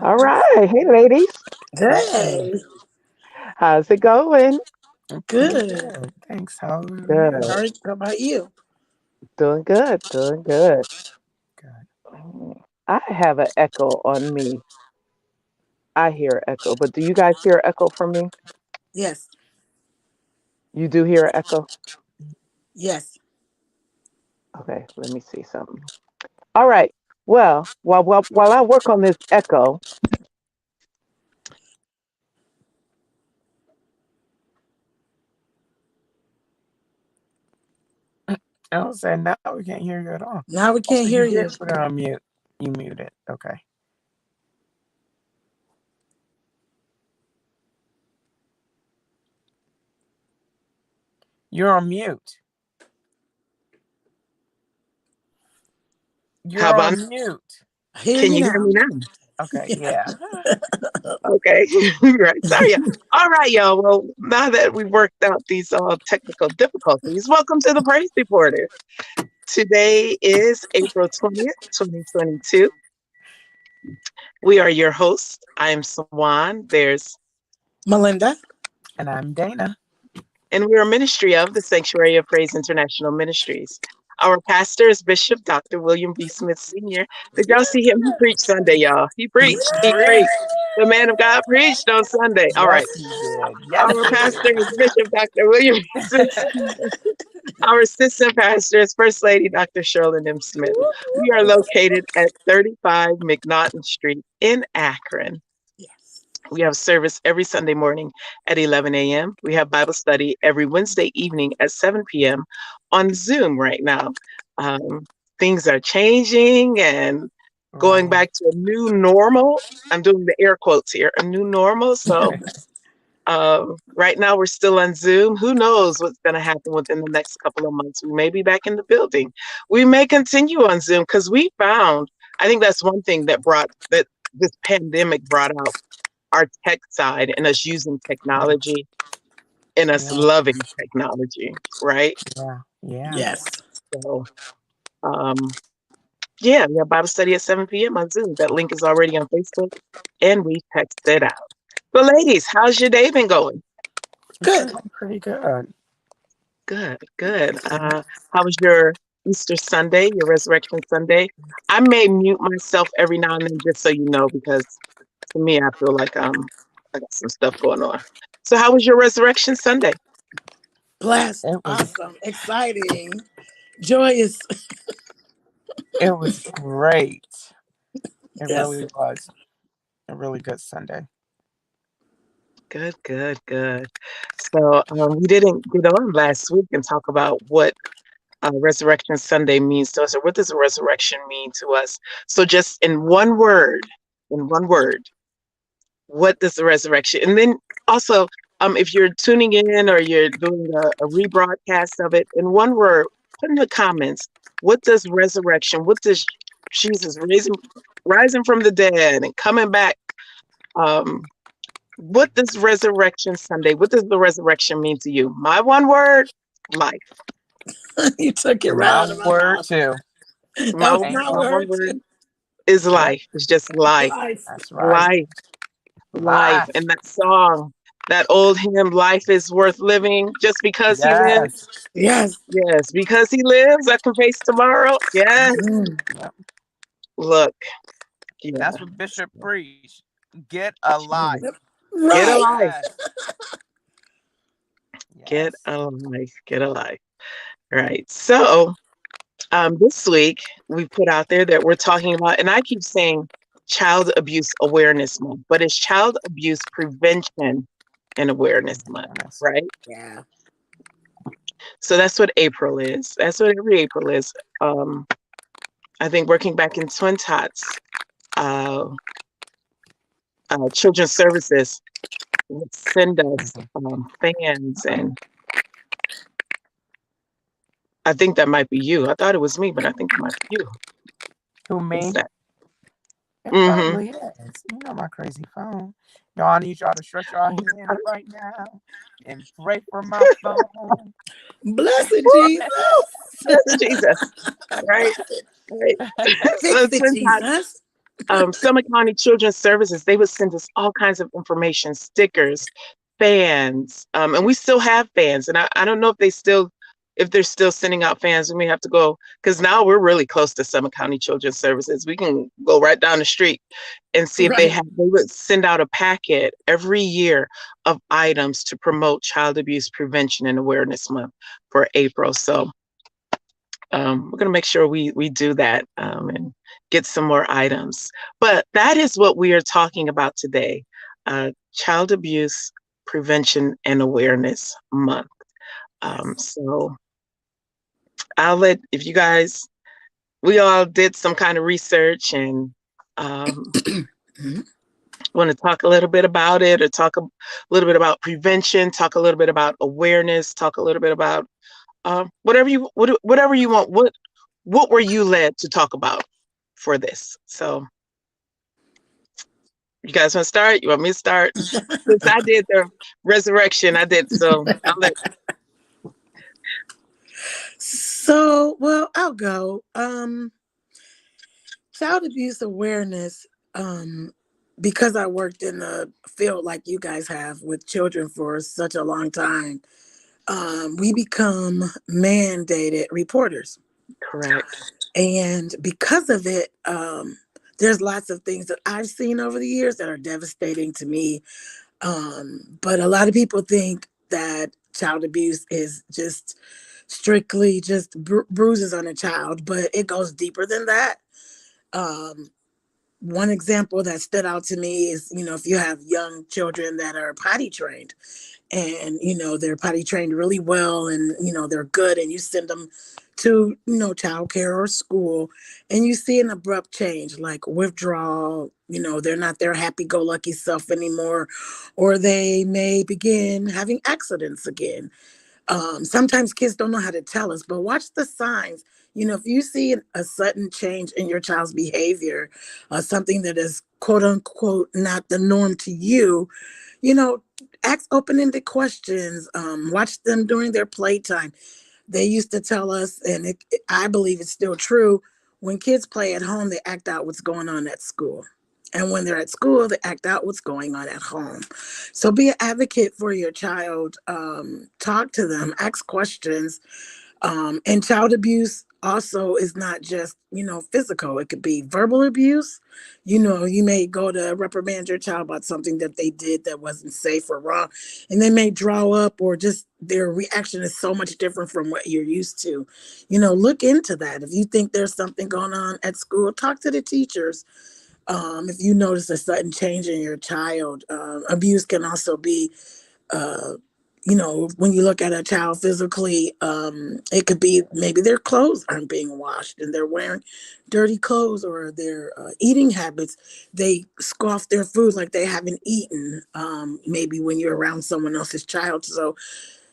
All Hi. right. Hey, ladies. Hey. Hey, How's it going? Pretty good. good. Thanks. How are you? Good. How about you? Doing good. Doing good. Good. I have an echo on me. I hear echo, but do you guys hear echo from me? Yes, You do hear echo? yes. Okay, let me see something. All right. Well, while I work on this echo, I was saying now we can't hear you at all. Now we Oh, can't you hear did you. put it on mute. You muted. Okay. You're on mute. How You're about on mute. I hear can you you hear now. me now? Okay. Yeah. Okay. Right. Sorry. All right, y'all. Well, now that we've worked out these technical difficulties, welcome to the Praise Reporter. Today is April 20th, 2022. We are your hosts. I am Swan. There's Melinda. And I'm Dana. and we are a ministry of the Sanctuary of Praise International Ministries. Our pastor is Bishop Dr. William B. Smith Sr. Did y'all see him? He preached Sunday, y'all. He preached. He Preach. preached. The man of God preached on Sunday. All right. Yes, he did. Yes, Our he pastor is Bishop Dr. William B. Smith Sr. Our assistant pastor is First Lady Dr. Sherlyn M. Smith. We are located at 35 McNaughton Street in Akron. Yes. We have service every Sunday morning at 11 a.m. We have Bible study every Wednesday evening at 7 p.m. on Zoom right now. Um, Things are changing and going right. back to a new normal. I'm doing the air quotes here, a new normal. So right now we're still on Zoom. Who knows what's going to happen within the next couple of months? We may be back in the building. We may continue on Zoom because we found, I think that's one thing that this pandemic brought out our tech side and us using technology and us Yeah. loving technology, right? Yeah. Yeah. Yes. So, um, yeah, we have Bible study at 7 p.m. on Zoom. That link is already on Facebook and we texted it out. But ladies, how's your day been going? Good. Pretty good. Good, good. How was your Easter Sunday, your Resurrection Sunday? I may mute myself every now and then just so you know, because to me, I feel like I got some stuff going on. So, how was your Resurrection Sunday? Blessed. It was Awesome. Exciting. Joyous. it was great. It Yes. really was a really good Sunday. Good, good, good. So, we didn't get on last week and talk about what Resurrection Sunday means to us, or what does a resurrection mean to us. So, just in one word, what does the resurrection? And then also, if you're tuning in or you're doing a rebroadcast of it, in one word, put in the comments, what does resurrection? What does Jesus rising from the dead and coming back? Um, what does Resurrection Sunday, what does the resurrection mean to you? My one word, life. You took it right My out of my word mouth. too. That was Ain't my My no. one word word too. is Yep. life. It's just life, Life. That's right. life, life. Life. And that song, that old hymn, life is worth living just because he lives. Yes. Yes. Yes, because he lives, I can face tomorrow. Yes. Mm. Yep. Look, And yeah. that's what Bishop preached. Get a life. Get a Right. life. Yes. Get Yes. a life. Get a life. Right. So this week we put out there that we're talking about, and I keep saying Child Abuse Awareness Month, but it's Child Abuse Prevention and Awareness Month, Awareness. right? Yeah. So that's what April is. That's what every April is. Um, I think working back in Twin Tots, uh, Children's Services would send us Mhm. fans, and I think that might be you. I thought it was me, but I think it might be you. Who, What's me? that? It Mm-hmm. probably is. You know my crazy phone. Y'all, I need y'all to stretch your hands right now and pray for my phone. Blessed Jesus. That's Jesus, right? Right. So Fix it, Twin Tots, Jesus. Summit County Children's Services, they would send us all kinds of information, stickers, fans, and we still have fans. And I don't know if they're still sending out fans. We may have to go, because now we're really close to Summit County Children's Services. We can go right down the street and see if they Right. would send out a packet every year of items to promote Child Abuse Prevention and Awareness Month for April. So we're going to make sure we do that and get some more items. But that is what we are talking about today, Child Abuse Prevention and Awareness Month. So I'll let, if you guys, we all did some kind of research and want to talk a little bit about it, or talk a little bit about prevention, talk a little bit about awareness, talk a little bit about whatever you want. What were you led to talk about for this? So you guys want to start? You want me to start? Since I did the resurrection, I did. So I'll let. So, well, I'll go. Child abuse awareness, because I worked in a field like you guys have with children for such a long time, we become mandated reporters. Correct. And because of it, there's lots of things that I've seen over the years that are devastating to me. But a lot of people think that child abuse is just strictly just bruises on a child, but it goes deeper than that. Um, One example that stood out to me is, if you have young children that are potty trained, and they're potty trained really well, and they're good, and you send them to childcare or school, and you see an abrupt change, like withdrawal. They're not their happy-go-lucky self anymore, or they may begin having accidents again. Sometimes kids don't know how to tell us, but watch the signs. If you see a sudden change in your child's behavior, something that is quote unquote not the norm to you, you know, ask open-ended questions. Watch them during their playtime. They used to tell us, and I believe it's still true, when kids play at home, they act out what's going on at school. And when they're at school, they act out what's going on at home. So be an advocate for your child. Talk to them, ask questions. And child abuse also is not just, physical. It could be verbal abuse. You may go to reprimand your child about something that they did that wasn't safe or wrong, and they may draw up, or just their reaction is so much different from what you're used to. Look into that. If you think there's something going on at school, talk to the teachers. If you notice a sudden change in your child, abuse can also be, uh, when you look at a child physically, it could be maybe their clothes aren't being washed and they're wearing dirty clothes, or their eating habits. They scoff their food like they haven't eaten, maybe when you're around someone else's child. So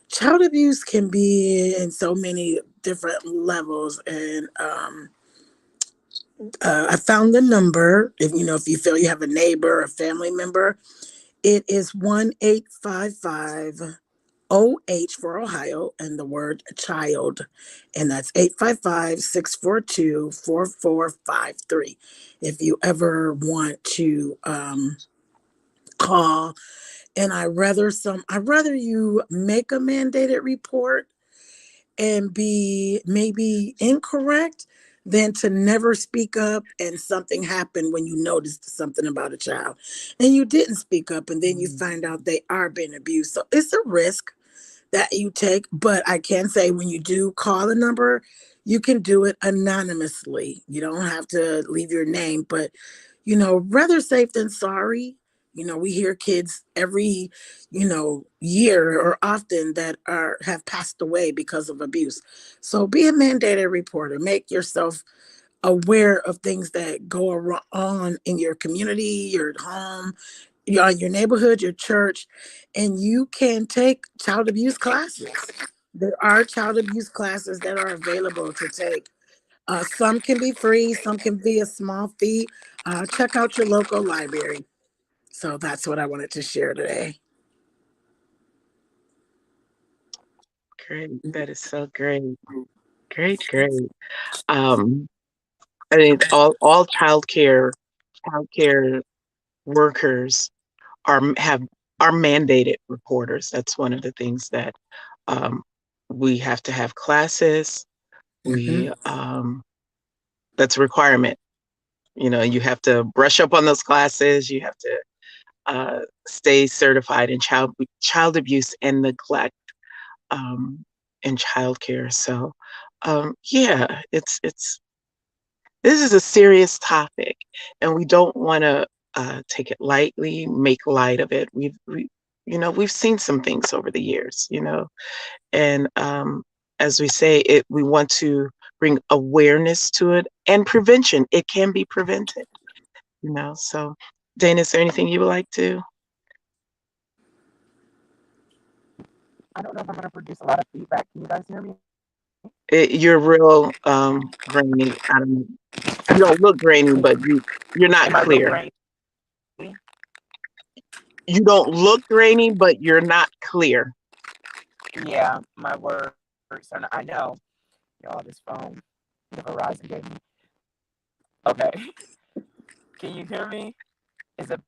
child abuse can be in so many different levels. And I found the number. If you feel you have a neighbor, a family member, it is 1-855 OH for Ohio, and the word child. And that's 855-642-4453. If you ever want to call. And I'd rather you make a mandated report and be maybe incorrect than to never speak up and something happened when you noticed something about a child and you didn't speak up, and then you find out they are being abused. So it's a risk that you take. But I can say, when you do call a number, you can do it anonymously. You don't have to leave your name, but rather safe than sorry. We hear kids every, year or often that have passed away because of abuse. So be a mandated reporter. Make yourself aware of things that go on in your community, your home, your neighborhood, your church, and you can take child abuse classes. There are child abuse classes that are available to take. Some can be free, some can be a small fee. Check out your local library. So that's what I wanted to share today. Great. That is so great. Great, great. I mean, all childcare childcare workers are mandated reporters. That's one of the things that um, we have to have classes. Hmm. We That's a requirement. You have to brush up on those classes. You have to stay certified in child abuse and neglect um, in childcare. So, yeah, it's this is a serious topic, and we don't want to take it lightly, make light of it. We've seen some things over the years, and as we say, we want to bring awareness to it and prevention. It can be prevented, So, Dana, is there anything you would like to? I don't know if I'm going to produce a lot of feedback. Can you guys hear me? You're real grainy. I don't know. You don't look grainy, but you're not Am I real clear. grainy? You don't look grainy, but you're not clear. Yeah, my words. I know. Y'all, this phone, the Verizon gave me. Okay. Can you hear me? Is it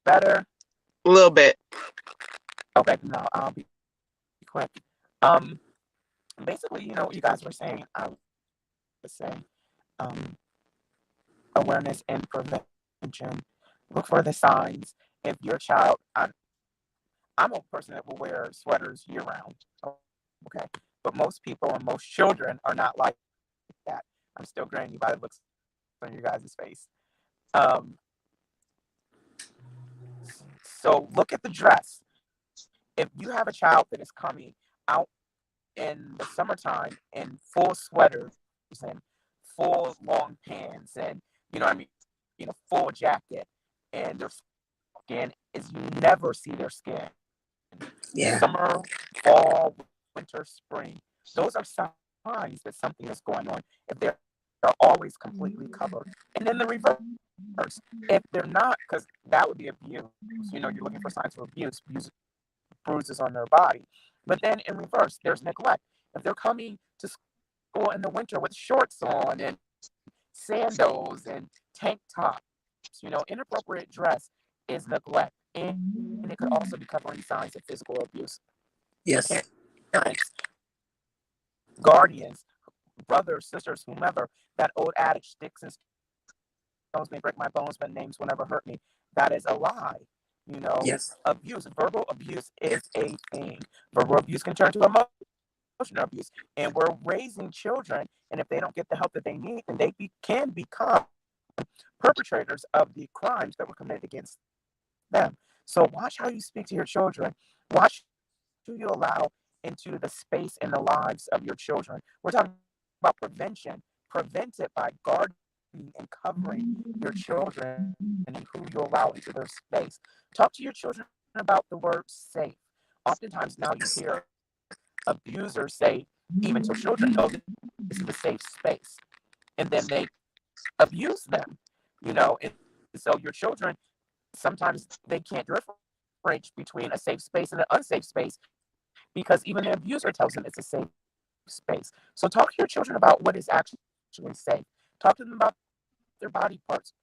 better? A little bit. Okay, no, I'll be quick. Um, Basically, what you guys were saying, I was saying, um, awareness and prevention. Look for the signs. If your child, I'm a person that will wear sweaters year round. Okay, but most people and most children are not like that. I'm still grainy by the looks on your guys' face. Um, so look at the dress. If you have a child that is coming out in the summertime in full sweaters and full long pants and I mean, full jacket, and their skin is you never see their skin. Yeah. Summer, fall, winter, spring. Those are signs that something is going on. If they're always completely covered, and then the reverse. If they're not, because that would be abuse. You're looking for signs of abuse, bruises on their body. But then in reverse, there's neglect. If they're coming to school in the winter with shorts on and sandals and tank tops, inappropriate dress is neglect. And it could also be covering signs of physical abuse. Yes. Parents, guardians, brothers, sisters, whomever, that old adage, sticks and stones may break my bones, but names will never hurt me. That is a lie. Yes. Abuse, verbal abuse is a thing. Verbal abuse can turn to emotional abuse. And we're raising children, and if they don't get the help that they need, then they can become perpetrators of the crimes that were committed against them. So watch how you speak to your children. Watch who you allow into the space and the lives of your children. We're talking about prevention. Prevent it by guarding and covering your children and who you allow into their space. Talk to your children about the word safe. Oftentimes now you hear abusers say, even to children, no, this is a safe space. And then they abuse them, and so your children, sometimes they can't differentiate between a safe space and an unsafe space because even the abuser tells them it's a safe space. So talk to your children about what is actually safe. Talk to them about their body parts.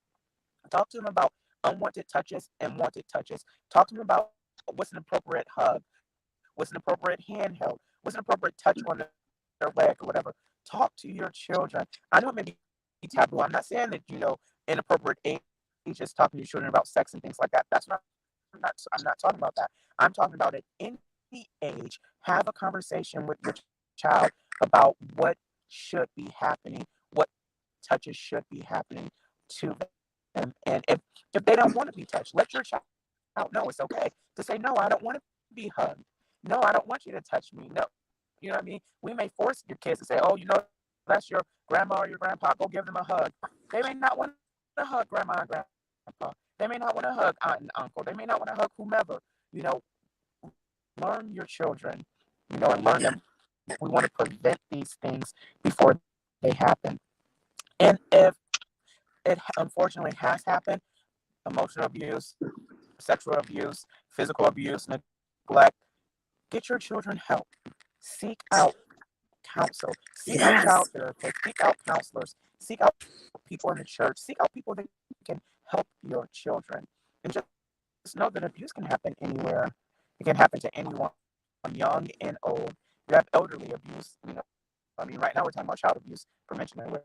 Talk to them about unwanted touches and wanted touches. Talk to them about what's an appropriate hug, what's an appropriate handheld, what's an appropriate touch on their leg or whatever. Talk to your children. I know it may be taboo. I'm not saying that, inappropriate ages talking to your children about sex and things like that. That's not, I'm not talking about that. I'm talking about at any age, have a conversation with your child about what should be happening, what touches should be happening to them. And if they don't want to be touched, let your child know it's okay to say, no, I don't want to be hugged. No, I don't want you to touch me. No. You know what I mean? We may force your kids to say, oh, that's your grandma or your grandpa. Go give them a hug. They may not want to hug grandma and grandpa. They may not want to hug aunt and uncle. They may not want to hug whomever. You know, learn your children, and learn Yeah. them. We want to prevent these things before they happen. And if it unfortunately has happened, emotional abuse, sexual abuse, physical abuse, neglect, get your children help. Seek out counsel. Seek out child Yes. therapists. Seek out counselors. Seek out people in the church. Seek out people that can help your children. And just know that abuse can happen anywhere. It can happen to anyone, young and old. You have elderly abuse. I mean, right now we're talking about child abuse prevention and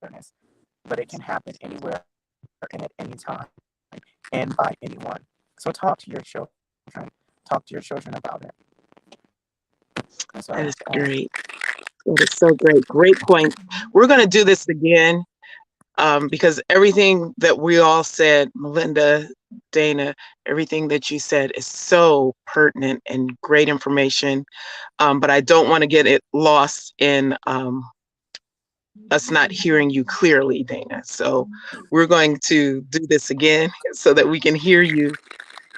awareness, but it can happen anywhere and at any time and by anyone. So talk to your children. Talk to your children about it. That's what I That have is to add. great. That is so great. Great point. We're going to do this again because everything that we all said, Melinda, Dana, everything that you said is so pertinent and great information. But I don't want to get it lost in us not hearing you clearly, Dana. So we're going to do this again so that we can hear you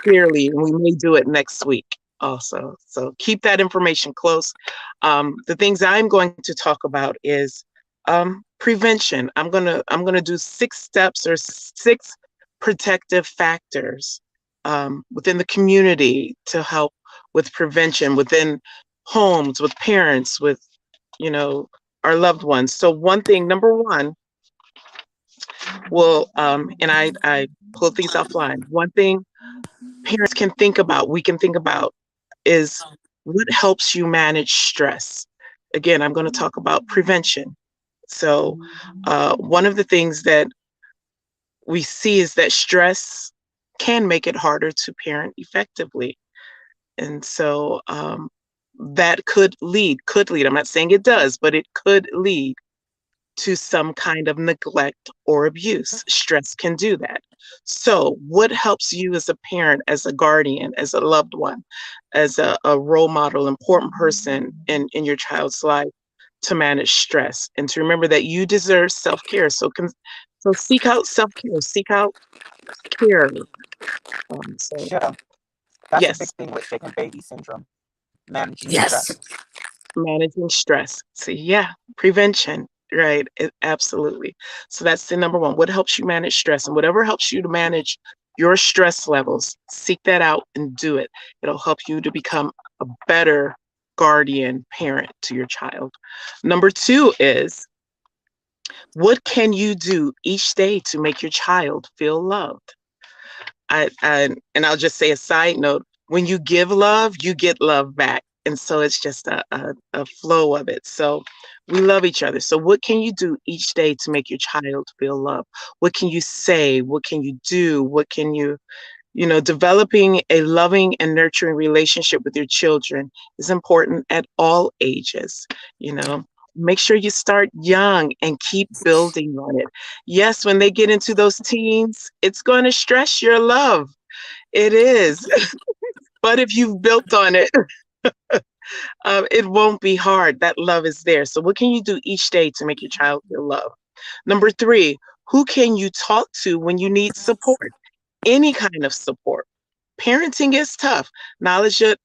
clearly, and we may do it next week also. So keep that information close. The things I'm going to talk about is prevention. I'm gonna do 6 steps or 6 protective factors within the community to help with prevention within homes, with parents, with our loved ones. So one thing, number one, and I pulled these offline. One thing parents can think about, we can think about, is what helps you manage stress. Again, I'm going to talk about prevention. So one of the things that we see is that stress can make it harder to parent effectively. And so that could lead, I'm not saying it does, but it could lead to some kind of neglect or abuse. Stress can do that. So what helps you as a parent, as a guardian, as a loved one, as a role model, important person in your child's life to manage stress and to remember that you deserve self-care. So seek out self-care, seek out care. So Yeah, that's a big yes, thing with shaken baby syndrome, managing Yes. stress. managing stress. See, yeah, prevention, right? Absolutely. So that's the number one. What helps you manage stress, and whatever helps you to manage your stress levels, seek that out and do it. It'll help you to become a better guardian parent to your child. Number 2 is, what can you do each day to make your child feel loved? And I'll just say a side note, when you give love, you get love back. And so it's just a flow of it. So we love each other. So what can you do each day to make your child feel loved? What can you say? What can you do? What can developing a loving and nurturing relationship with your children is important at all ages. Make sure you start young and keep building on it. Yes, when they get into those teens, it's going to stress your love. It is. But if you've built on it, it won't be hard. That love is there. So what can you do each day to make your child feel loved? Number 3, who can you talk to when you need support? Any kind of support. Parenting is tough. Knowledge of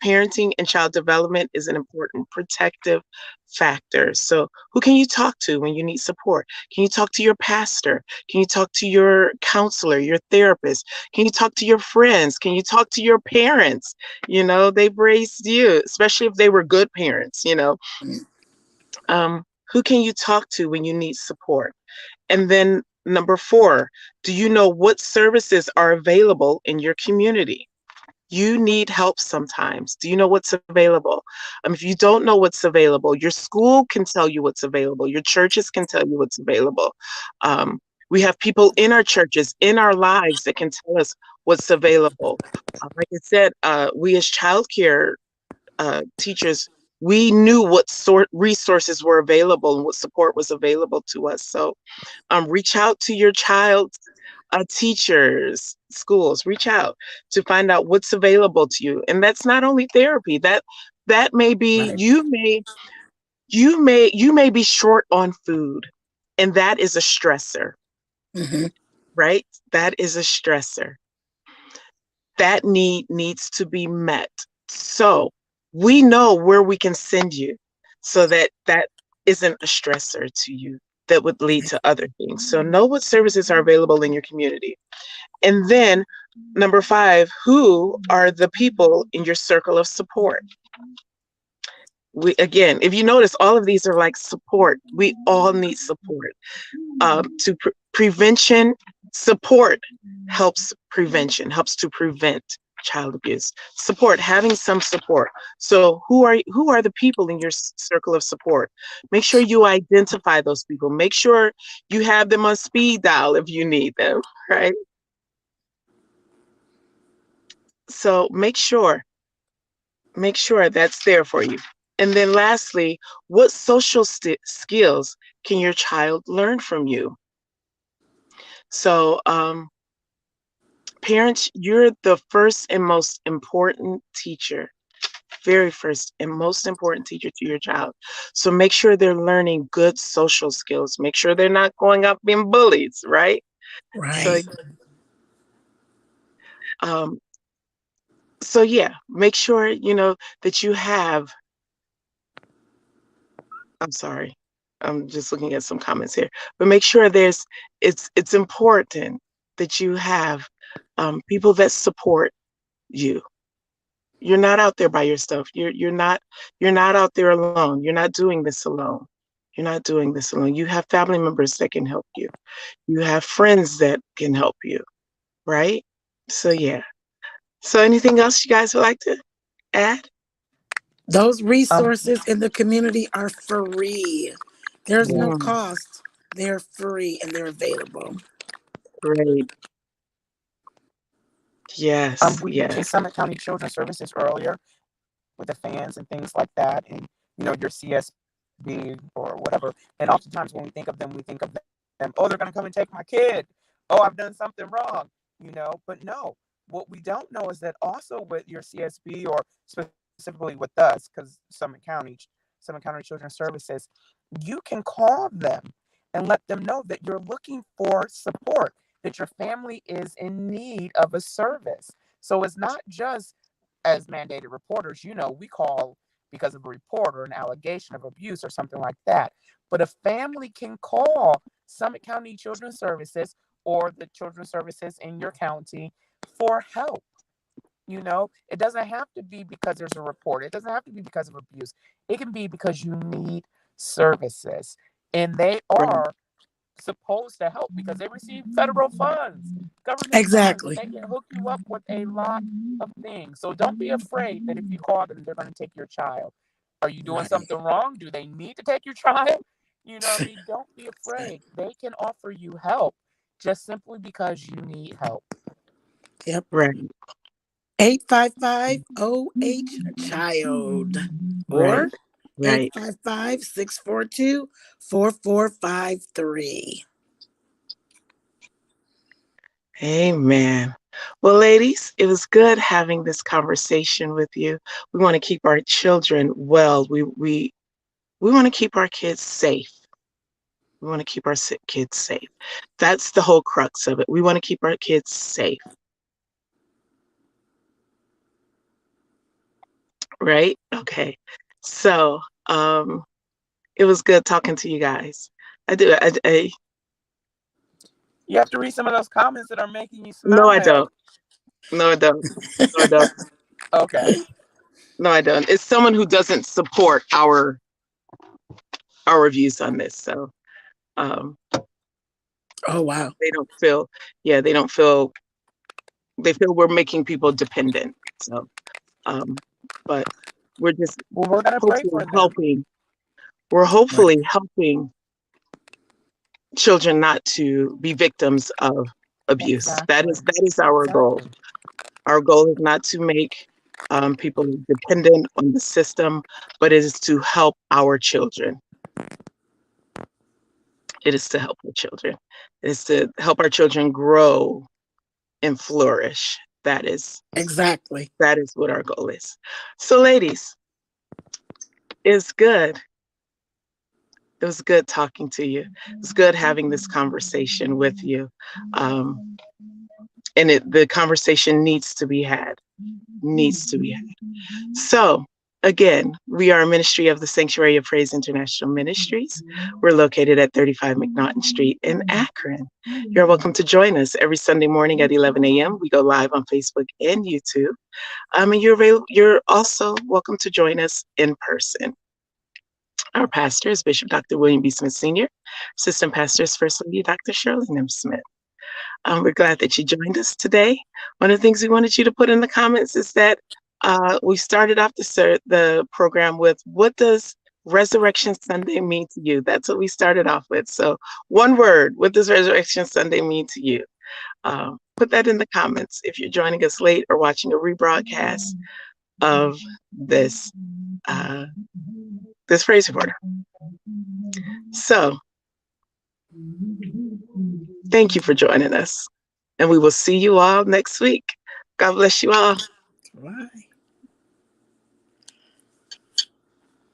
parenting and child development is an important protective factor. So who can you talk to when you need support? Can you talk to your pastor? Can you talk to your counselor, your therapist? Can you talk to your friends? Can you talk to your parents? They've raised you, especially if they were good parents. Who can you talk to when you need support? And then number 4, do you know what services are available in your community? You need help sometimes. Do you know what's available? If you don't know what's available, your school can tell you what's available. Your churches can tell you what's available. We have people in our churches, in our lives, that can tell us what's available. Like I said, we as childcare teachers, we knew what sort resources were available and what support was available to us. So reach out to your child's teachers, schools. Reach out to find out what's available to you. And that's not only therapy. That may be, Right. you may be short on food, and that is a stressor, Mhm. right? That is a stressor. That need needs to be met. So we know where we can send you so that isn't a stressor to you that would lead to other things. So know what services are available in your community. And then number 5, who are the people in your circle of support? If you notice, all of these are like support. We all need support to prevention support helps to prevent child abuse. Support, having some support. So who are the people in your circle of support? Make sure you identify those people. Make sure you have them on speed dial if you need them, right? So make sure that's there for you. And then lastly, what social skills can your child learn from you? So parents, you're the first and most important teacher, very first and most important teacher to your child. So make sure they're learning good social skills. Make sure they're not going out being bullies, right? Right. So yeah, make sure that you have. I'm sorry, I'm just looking at some comments here, but make sure it's important that you have people that support you. You're not out there by yourself. You're not out there alone. You're not doing this alone. You're not doing this alone. You have family members that can help you. You have friends that can help you, right? So yeah. So anything else you guys would like to add? Those resources in the community are free. There's no cost. They're free and they're available. Great. Yes. We Yes. mentioned Summit County Children's Services earlier with the fans and things like that, and your CSB or whatever. And oftentimes when we think of them, oh, they're going to come and take my kid. Oh, I've done something wrong, But no, what we don't know is that also with your CSB or specifically with us, because Summit County Children's Services, you can call them and let them know that you're looking for support, that your family is in need of a service. So it's not just as mandated reporters, we call because of a report or an allegation of abuse or something like that. But a family can call Summit County Children's Services or the children's services in your county for help. It doesn't have to be because there's a report. It doesn't have to be because of abuse. It can be because you need services. And they are supposed to help because they receive federal funds, government Exactly. funds. They can hook you up with a lot of things. So don't be afraid that if you call them, they're going to take your child. Are you doing something wrong? Do they need to take your child? Don't be afraid. They can offer you help just simply because you need help. Yep. Right. 855-OH-CHILD or 855-642-4453. Amen. Well, ladies, it was good having this conversation with you. We want to keep our children well. We want to keep our kids safe. We want to keep our kids safe. That's the whole crux of it. We want to keep our kids safe. Right? Okay. So, it was good talking to you guys. You have to read some of those comments that are making you smile. No, I don't. No, I don't. No, I don't. Okay. No, I don't. It's someone who doesn't support our views on this. So, oh wow. They feel we're making people dependent. So, but we're just we're gonna pray for them. helping. We're hopefully helping children not to be victims of abuse. Exactly. That is our goal. Our goal is not to make people dependent on the system, but it is to help our children. It is to help our children. It is to help our children grow and flourish. That is what our goal is. So, ladies, it's good. It was good talking to you. It's good having this conversation with you. And the conversation needs to be had. So, again, we are a ministry of the Sanctuary of Praise International Ministries. We're located at 35 McNaughton Street in Akron. You're welcome to join us every Sunday morning at 11 a.m. We go live on Facebook and YouTube. And you're also welcome to join us in person. Our pastor is Bishop Dr. William B. Smith Sr., Assistant Pastor is First Lady Dr. Shirley M. Smith. We're glad that you joined us today. One of the things we wanted you to put in the comments is that we started off the program with, what does Resurrection Sunday mean to you? That's what we started off with. So one word, what does Resurrection Sunday mean to you? Put that in the comments if you're joining us late or watching a rebroadcast of this Praise Reporter. So thank you for joining us, and we will see you all next week. God bless you all. Right.